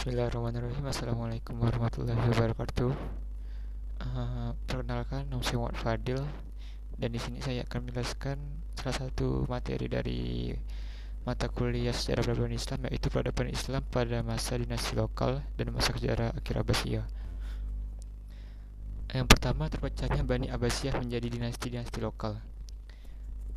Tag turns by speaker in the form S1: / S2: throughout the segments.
S1: Bismillahirrahmanirrahim. Assalamualaikum warahmatullahi wabarakatuh. Perkenalkan, nama saya Muhammad Fadil dan di sini saya akan menjelaskan salah satu materi dari mata kuliah sejarah peradaban Islam, yaitu peradaban Islam pada masa dinasti lokal dan masa sejarah akhir Abbasiyah. Yang pertama, terpecahnya Bani Abbasiyah menjadi dinasti-dinasti lokal.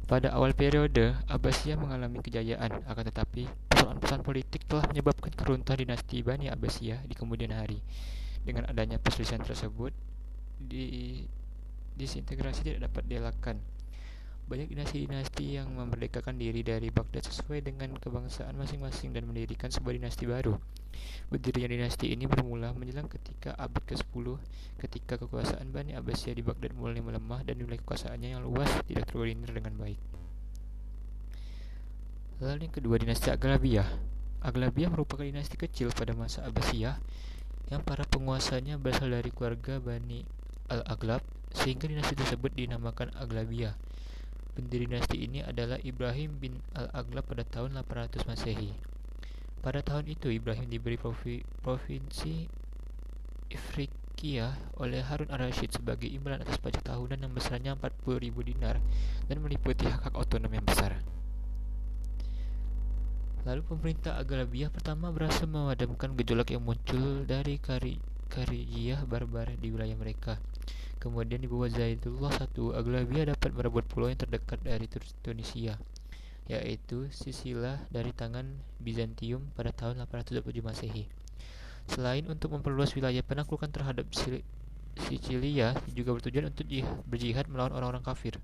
S1: Pada awal periode, Abbasiyah mengalami kejayaan, akan tetapi persoalan-persoalan politik telah menyebabkan keruntuhan dinasti Bani Abbasiyah di kemudian hari. Dengan adanya perselisihan tersebut, disintegrasi tidak dapat dielakkan. Banyak dinasti-dinasti yang memerdekakan diri dari Baghdad sesuai dengan kebangsaan masing-masing dan mendirikan sebuah dinasti baru. Berdirinya dinasti ini bermula menjelang ketika abad ke-10, ketika kekuasaan Bani Abbasiyah di Baghdad mulai melemah dan nilai kekuasaannya yang luas tidak terkoordinir dengan baik. Lalu yang kedua, dinasti Aghlabiyah. Aghlabiyah merupakan dinasti kecil pada masa Abbasiyah yang para penguasanya berasal dari keluarga Bani Al-Aghlab, sehingga dinasti tersebut dinamakan Aghlabiyah. Pendiri dinasti ini adalah Ibrahim bin Al-Aghlab pada tahun 800 Masehi. Pada tahun itu, Ibrahim diberi provinsi Ifriqiya oleh Harun ar-Rasyid sebagai imbalan atas pajak tahunan yang besarnya 40.000 dinar dan meliputi hak-hak otonom yang besar. Lalu pemerintah Aghlabiyah pertama berhasil memadamkan gejolak yang muncul dari Kharijiyah barbar di wilayah mereka. Kemudian di bawah Zaidullah I, Aghlabiyah dapat merebut pulau yang terdekat dari Tunisia, yaitu Sisilah dari tangan Bizantium pada tahun 827 Masehi. Selain untuk memperluas wilayah penaklukan terhadap Sicilia, juga bertujuan untuk berjihad melawan orang-orang kafir.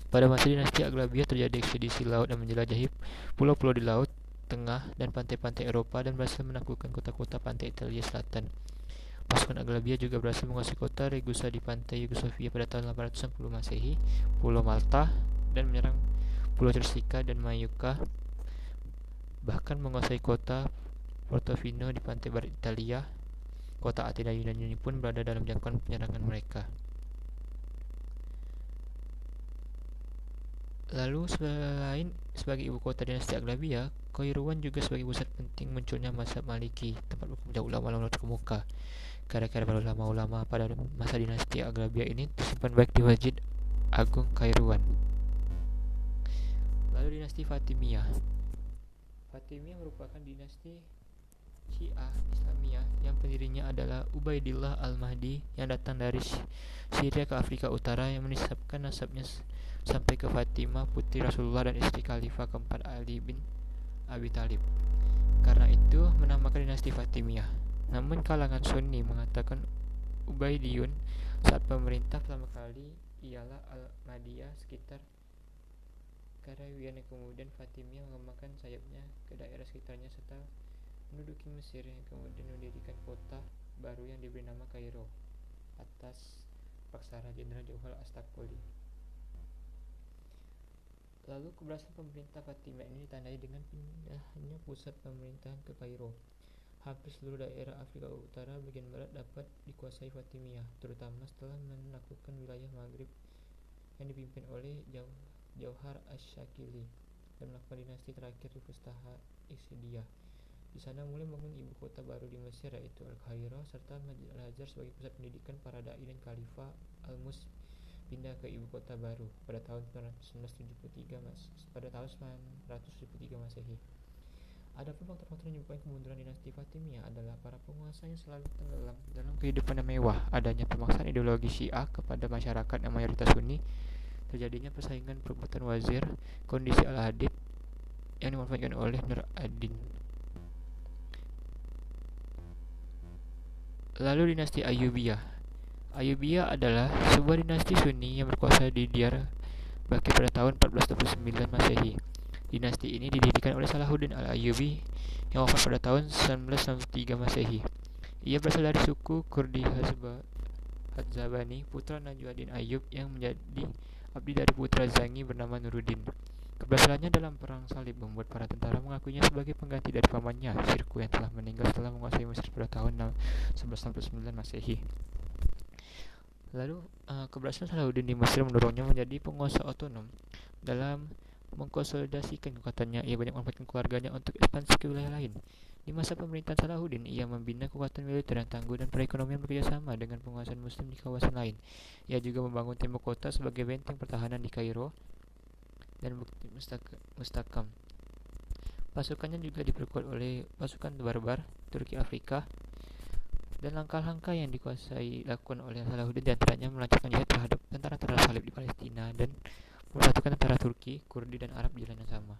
S1: Pada masa dinasti Aghlabiyah terjadi ekspedisi laut yang menjelajahi pulau-pulau di laut tengah dan pantai-pantai Eropa dan berhasil menaklukkan kota-kota pantai Italia Selatan. Pasukan Aghlabiyah juga berhasil menguasai kota Ragusa di pantai Yugoslavia pada tahun 810 Masehi, Pulau Malta, dan menyerang Pulau Corsica dan Majorca, bahkan menguasai kota Portofino di pantai barat Italia. Kota Athena Yunani pun berada dalam jangkauan penyerangan mereka. Lalu selain sebagai ibu kota dinasti Aghlabiyah, Kairouan juga sebagai pusat penting munculnya mazhab Maliki, tempat berkumpulnya ulama-ulama terkemuka. Karya-karya para ulama-ulama pada masa dinasti Aghlabiyah ini tersimpan baik di Masjid Agung Kairouan. Lalu dinasti Fatimiyah. Fatimiyah merupakan dinasti Syiah Islamiyah yang pendirinya adalah Ubaidillah al-Mahdi yang datang dari Syria ke Afrika Utara, yang menisabkan nasabnya sampai ke Fatimah, putri Rasulullah dan istri Khalifah keempat Ali bin Abi Thalib. Karena itu menamakan dinasti Fatimiyah. Namun kalangan Sunni mengatakan Ubaidiyun saat pemerintah pertama kali ialah Al-Mahdiyah sekitar Karawiyan, yang kemudian Fatimiyah mengembangkan sayapnya ke daerah sekitarnya serta menduduki Mesir, yang kemudian mendirikan kota baru yang diberi nama Kairo atas paksara Jenderal Johor Astaqoli. Lalu keberhasilan pemerintah Fatimiyah ini ditandai dengan pindahnya pusat pemerintahan ke Kairo. Hampir seluruh daerah Afrika Utara bagian barat dapat dikuasai Fatimiyah, terutama setelah menaklukkan wilayah Maghrib yang dipimpin oleh Jauhar Asy-Syakili dan melakukan dinasti terakhir di Fustaha Isidiyah. Di sana mulai membangun ibu kota baru di Mesir, yaitu Al-Qairah, serta Masjid Al-Azhar sebagai pusat pendidikan para dai, dan Khalifah Al-Mus pindah ke ibu kota baru pada tahun 1973 Masehi. Adapun faktor-faktor yang menyebabkan kemunduran dinasti Fatimiyah adalah para penguasa yang selalu tenggelam dalam kehidupan yang mewah, adanya pemaksaan ideologi Syiah kepada masyarakat yang mayoritas Sunni, terjadinya persaingan perebutan wazir, kondisi Al-Hadid yang dimanfaatkan oleh Nur ad-Din. Lalu dinasti Ayyubiyah. Ayyubiyah adalah sebuah dinasti Sunni yang berkuasa di Diyarbakir pada tahun 1429 Masehi. Dinasti ini didirikan oleh Salahuddin al-Ayyubi yang wafat pada tahun 1993 Masehi. Ia berasal dari suku Kurdi Hadzabani, putra Najmuddin Ayyub yang menjadi abdi dari putra Zangi bernama Nuruddin. Keberhasilannya dalam perang salib membuat para tentara mengakuinya sebagai pengganti dari pamannya, Shirkuh, yang telah meninggal setelah menguasai Mesir pada tahun 1169 Masehi. Lalu keberhasilan Salahuddin di Mesir mendorongnya menjadi penguasa otonom. Dalam mengkonsolidasikan kekuatannya, ia banyak memanfaatkan keluarganya untuk ekspansi ke wilayah lain. Di masa pemerintahan Salahuddin, ia membina kekuatan militer yang tangguh dan perekonomian bekerjasama dengan penguasaan Muslim di kawasan lain. Ia juga membangun tembok kota sebagai benteng pertahanan di Kairo dan bukti mustakam. Pasukannya juga diperkuat oleh pasukan barbar Turki Afrika, dan langkah-langkah yang dikuasai lakukan oleh Salahuddin diantaranya melancarkan jihad terhadap tentara-tentara salib di Palestina dan mempersatukan tentara Turki, Kurdi, dan Arab di jalan yang sama.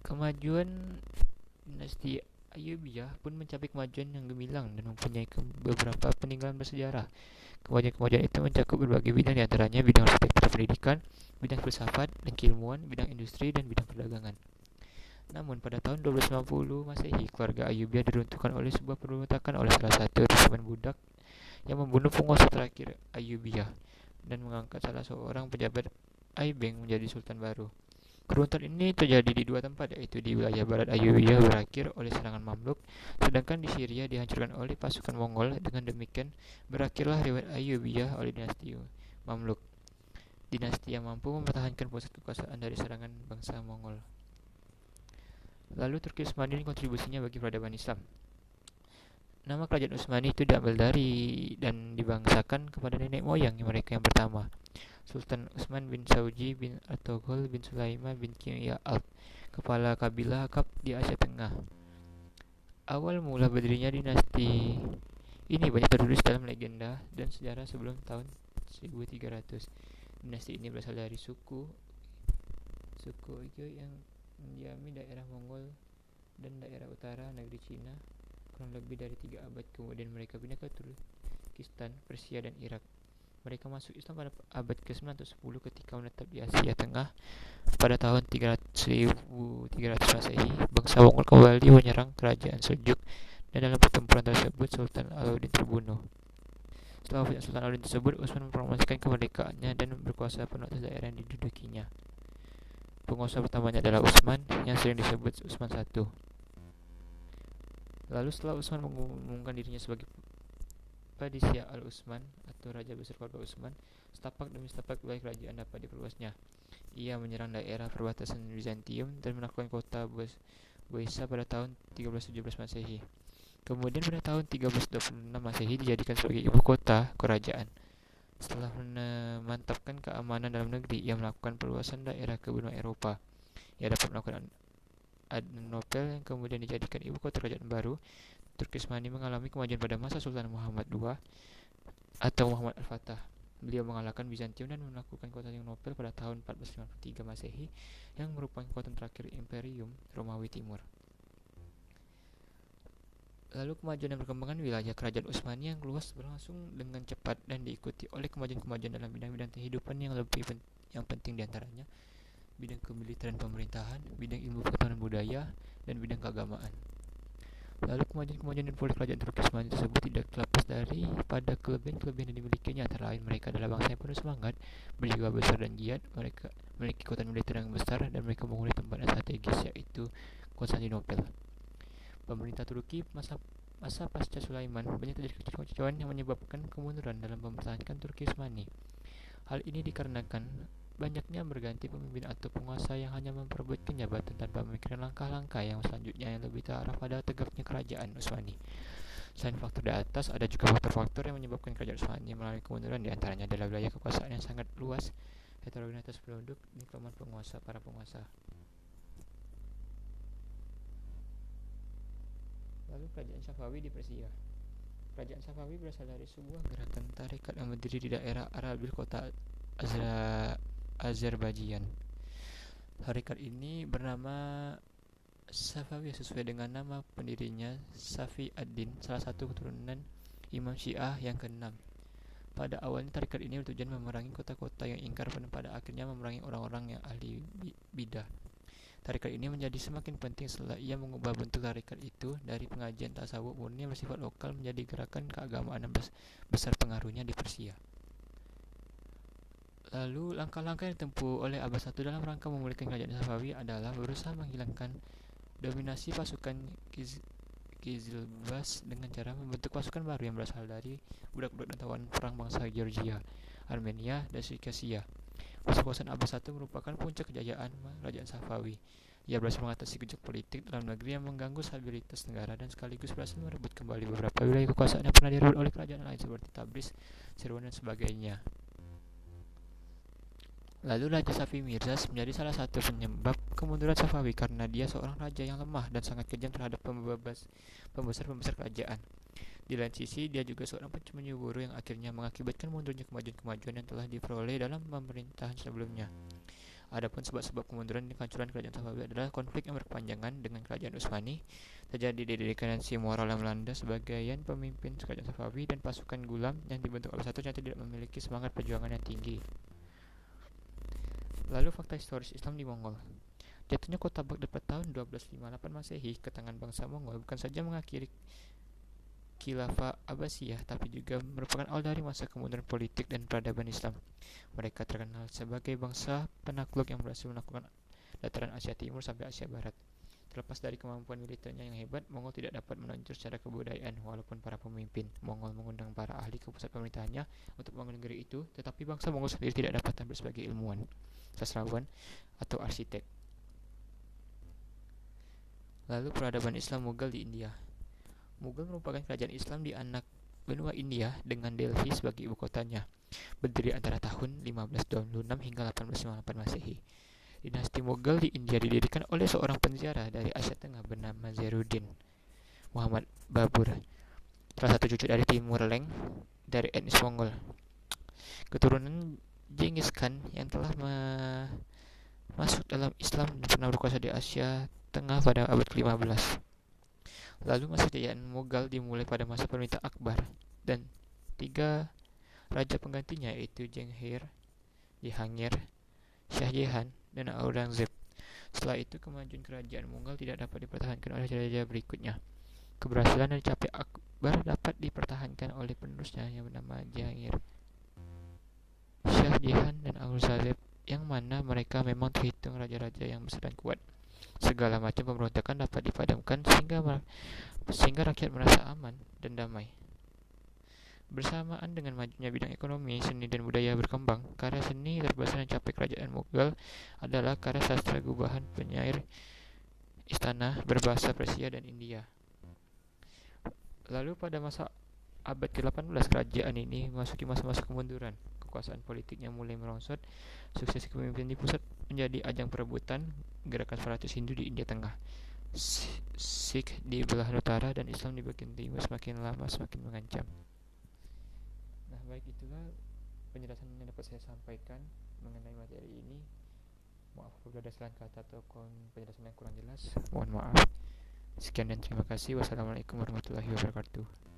S1: Kemajuan dinasti Ayyubiyah pun mencapai kemajuan yang gemilang dan mempunyai beberapa peninggalan bersejarah. Kemajuan-kemajuan itu mencakup berbagai bidang, diantaranya bidang arsitektur pendidikan, bidang filsafat dan keilmuan, bidang industri, dan bidang perdagangan. Namun pada tahun 1250 Masehi, keluarga Ayyubiyah diruntuhkan oleh sebuah pemberontakan oleh salah satu resimen budak yang membunuh penguasa terakhir Ayyubiyah dan mengangkat salah seorang pejabat Aibeng menjadi sultan baru. Keruntuhan ini terjadi di dua tempat, yaitu di wilayah barat Ayyubiyah berakhir oleh serangan Mamluk, sedangkan di Syria dihancurkan oleh pasukan Mongol. Dengan demikian, berakhirlah riwayat Ayyubiyah oleh dinasti Mamluk, dinasti yang mampu mempertahankan pusat kekuasaan dari serangan bangsa Mongol. Lalu Turki Utsmani, kontribusinya bagi peradaban Islam. Nama kerajaan Utsmani itu diambil dari dan dibangsakan kepada nenek moyang mereka yang pertama, Sultan Utsman bin Sauji bin Artogol bin Sulaiman bin Kimya Alp, kepala kabilah Akab di Asia Tengah. Awal mula berdirinya dinasti ini banyak tertulis dalam legenda dan sejarah sebelum tahun 1300. Dinasti ini berasal dari suku Uighur yang mendiami daerah Mongol dan daerah utara negeri Cina kurang lebih dari 3 abad. Kemudian mereka pindah ke Turkistan, Persia, dan Irak. Mereka masuk Islam pada abad ke-9 atau 10 ketika menetap di Asia Tengah. Pada tahun 1300 Masehi, bangsa Mongol kembali menyerang kerajaan Seljuk, dan dalam pertempuran tersebut Sultan Alauddin terbunuh. Setelah wafat Sultan Alauddin tersebut, Utsman mempromosikan kemerdekaannya dan berkuasa penuh atas daerah yang didudukinya. Penguasa pertamanya adalah Utsman, yang sering disebut Utsman I. Lalu setelah Utsman mengumumkan dirinya sebagai Padisya al-Utsman atau Raja Besar Keluarga Utsman, setapak demi setapak wilayah kerajaan dapat diperluasnya. Ia menyerang daerah perbatasan Bizantium dan menaklukkan kota Boesa pada tahun 1317 Masehi. Kemudian pada tahun 1326 Masehi dijadikan sebagai ibu kota kerajaan. Setelah memantapkan keamanan dalam negeri, ia melakukan perluasan daerah ke benua Eropa. Ia dapat melakukan Adrianopel yang kemudian dijadikan ibu kota kerajaan baru. Turki Utsmani mengalami kemajuan pada masa Sultan Muhammad II atau Muhammad Al-Fatah. Beliau mengalahkan Bizantium dan melakukan Konstantinopel pada tahun 1453 Masehi, yang merupakan kekuatan terakhir Imperium Romawi Timur. Lalu kemajuan dan perkembangan wilayah kerajaan Utsmani yang luas berlangsung dengan cepat dan diikuti oleh kemajuan-kemajuan dalam bidang-bidang kehidupan yang penting, diantaranya bidang kemiliteran pemerintahan, bidang ilmu pengetahuan budaya, dan bidang keagamaan. Lalu kemajuan-kemajuan dan politik kerajaan Turki Utsmani tersebut tidak terlepas pada kelebihan-kelebihan yang dimilikinya. Antara lain, mereka adalah bangsa yang penuh semangat, berjiwa besar dan giat. Mereka memiliki kekuatan militer yang besar dan mereka menghuni tempat yang strategis, yaitu Konstantinopel. Pemerintah Turki masa pasca Sulaiman banyak terjadi kekacauan yang menyebabkan kemunduran dalam mempertahankan Turki Utsmani. Hal ini dikarenakan banyaknya berganti pemimpin atau penguasa yang hanya memperebutkan jabatan tanpa memikirkan langkah-langkah yang selanjutnya yang lebih terarah pada tegaknya kerajaan Utsmani. Selain faktor di atas, ada juga faktor-faktor yang menyebabkan kerajaan Utsmani mengalami kemunduran, diantaranya adalah wilayah kekuasaan yang sangat luas, heterogenitas penduduk, dan kelemahan para penguasa. Lalu kerajaan Safawi di Persia. Kerajaan Safawi berasal dari sebuah gerakan tarekat yang berdiri di daerah Arabil, kota Azerbaijan. Tarekat ini bernama Safawi sesuai dengan nama pendirinya, Safi ad-Din, salah satu keturunan Imam Syiah yang ke-6. Pada awalnya tarekat ini bertujuan memerangi kota-kota yang ingkar dan pada akhirnya memerangi orang-orang yang ahli bidah. Tarekat ini menjadi semakin penting setelah ia mengubah bentuk tarekat itu dari pengajian tasawuf murni yang bersifat lokal menjadi gerakan keagamaan yang besar pengaruhnya di Persia. Lalu langkah-langkah yang ditempuh oleh Abbas I dalam rangka memulihkan kerajaan Safawi adalah berusaha menghilangkan dominasi pasukan Kizilbash dengan cara membentuk pasukan baru yang berasal dari budak-budak dan tawanan perang bangsa Georgia, Armenia, dan Circassia. Masa kekuasaan Abbas I merupakan puncak kejayaan kerajaan Safawi. Ia berhasil mengatasi gejolak politik dalam negeri yang mengganggu stabilitas negara dan sekaligus berhasil merebut kembali beberapa wilayah kekuasaan yang pernah direbut oleh kerajaan lain seperti Tabriz, Sirwan, dan sebagainya. Lalu Raja Safi Mirzas menjadi salah satu penyebab kemunduran Safawi karena dia seorang raja yang lemah dan sangat kejam terhadap pembesar-pembesar kerajaan. Di lain sisi, dia juga seorang penyuh buruh yang akhirnya mengakibatkan mundurnya kemajuan-kemajuan yang telah diperoleh dalam pemerintahan sebelumnya. Adapun sebab-sebab kemunduran dan kehancuran kerajaan Safawi adalah konflik yang berkepanjangan dengan kerajaan Utsmani, terjadi dekadensi moral yang melanda sebagian pemimpin kerajaan Safawi, dan pasukan Gulam yang dibentuk oleh satu yang tidak memiliki semangat perjuangan yang tinggi. Lalu fakta historis Islam di Mongol. Jatuhnya kota Baghdad pada tahun 1258 Masehi ke tangan bangsa Mongol bukan saja mengakhiri Khilafah Abbasiyah, tapi juga merupakan awal dari masa kemunduran politik dan peradaban Islam. Mereka terkenal sebagai bangsa penakluk yang berhasil menaklukkan dataran Asia Timur sampai Asia Barat. Terlepas dari kemampuan militernya yang hebat, Mongol tidak dapat menonjol secara kebudayaan. Walaupun para pemimpin Mongol mengundang para ahli ke pusat pemerintahannya untuk membangun negeri itu, tetapi bangsa Mongol sendiri tidak dapat tampil sebagai ilmuwan, sastrawan, atau arsitek. Lalu peradaban Islam Mughal di India. Mughal merupakan kerajaan Islam di anak benua India dengan Delhi sebagai ibu kotanya, berdiri antara tahun 1526 hingga 1858 Masehi. Dinasti Mughal di India didirikan oleh seorang penjara dari Asia Tengah bernama Zainuddin Muhammad Babur, salah satu cucu dari Timur Leng dari etnis Mongol. Keturunan Genghis Khan yang telah masuk dalam Islam dan pernah berkuasa di Asia Tengah pada abad ke-15. Lalu masa kejayaan Mughal dimulai pada masa pemerintah Akbar dan 3 raja penggantinya, yaitu Jahangir, Shah Jahan, dan Aurangzeb. Setelah itu kemajuan kerajaan Mughal tidak dapat dipertahankan oleh raja berikutnya. Keberhasilan yang dicapai Akbar dapat dipertahankan oleh penerusnya yang bernama Jahangir, Shah Jahan, dan Aurangzeb, yang mana mereka memang terhitung raja-raja yang besar dan kuat. Segala macam pemberontakan dapat dipadamkan sehingga rakyat merasa aman dan damai. Bersamaan dengan majunya bidang ekonomi, seni, dan budaya berkembang, karya seni terbesar yang dicapai kerajaan Mughal adalah karya sastra gubahan penyair istana berbahasa Persia dan India. Lalu pada masa abad ke-18, kerajaan ini memasuki masa-masa kemunduran. Kekuasaan politiknya mulai merongsot, suksesi kepemimpinan di pusat menjadi ajang perebutan gerakan separatis Hindu di India Tengah, Sikh di belahan utara, dan Islam di bagian timur semakin lama semakin mengancam. Nah, baik, itulah penjelasan yang dapat saya sampaikan mengenai materi ini. Maaf apabila ada kesalahan kata atau penjelasan yang kurang jelas, mohon maaf. Sekian dan terima kasih. Wassalamualaikum warahmatullahi wabarakatuh.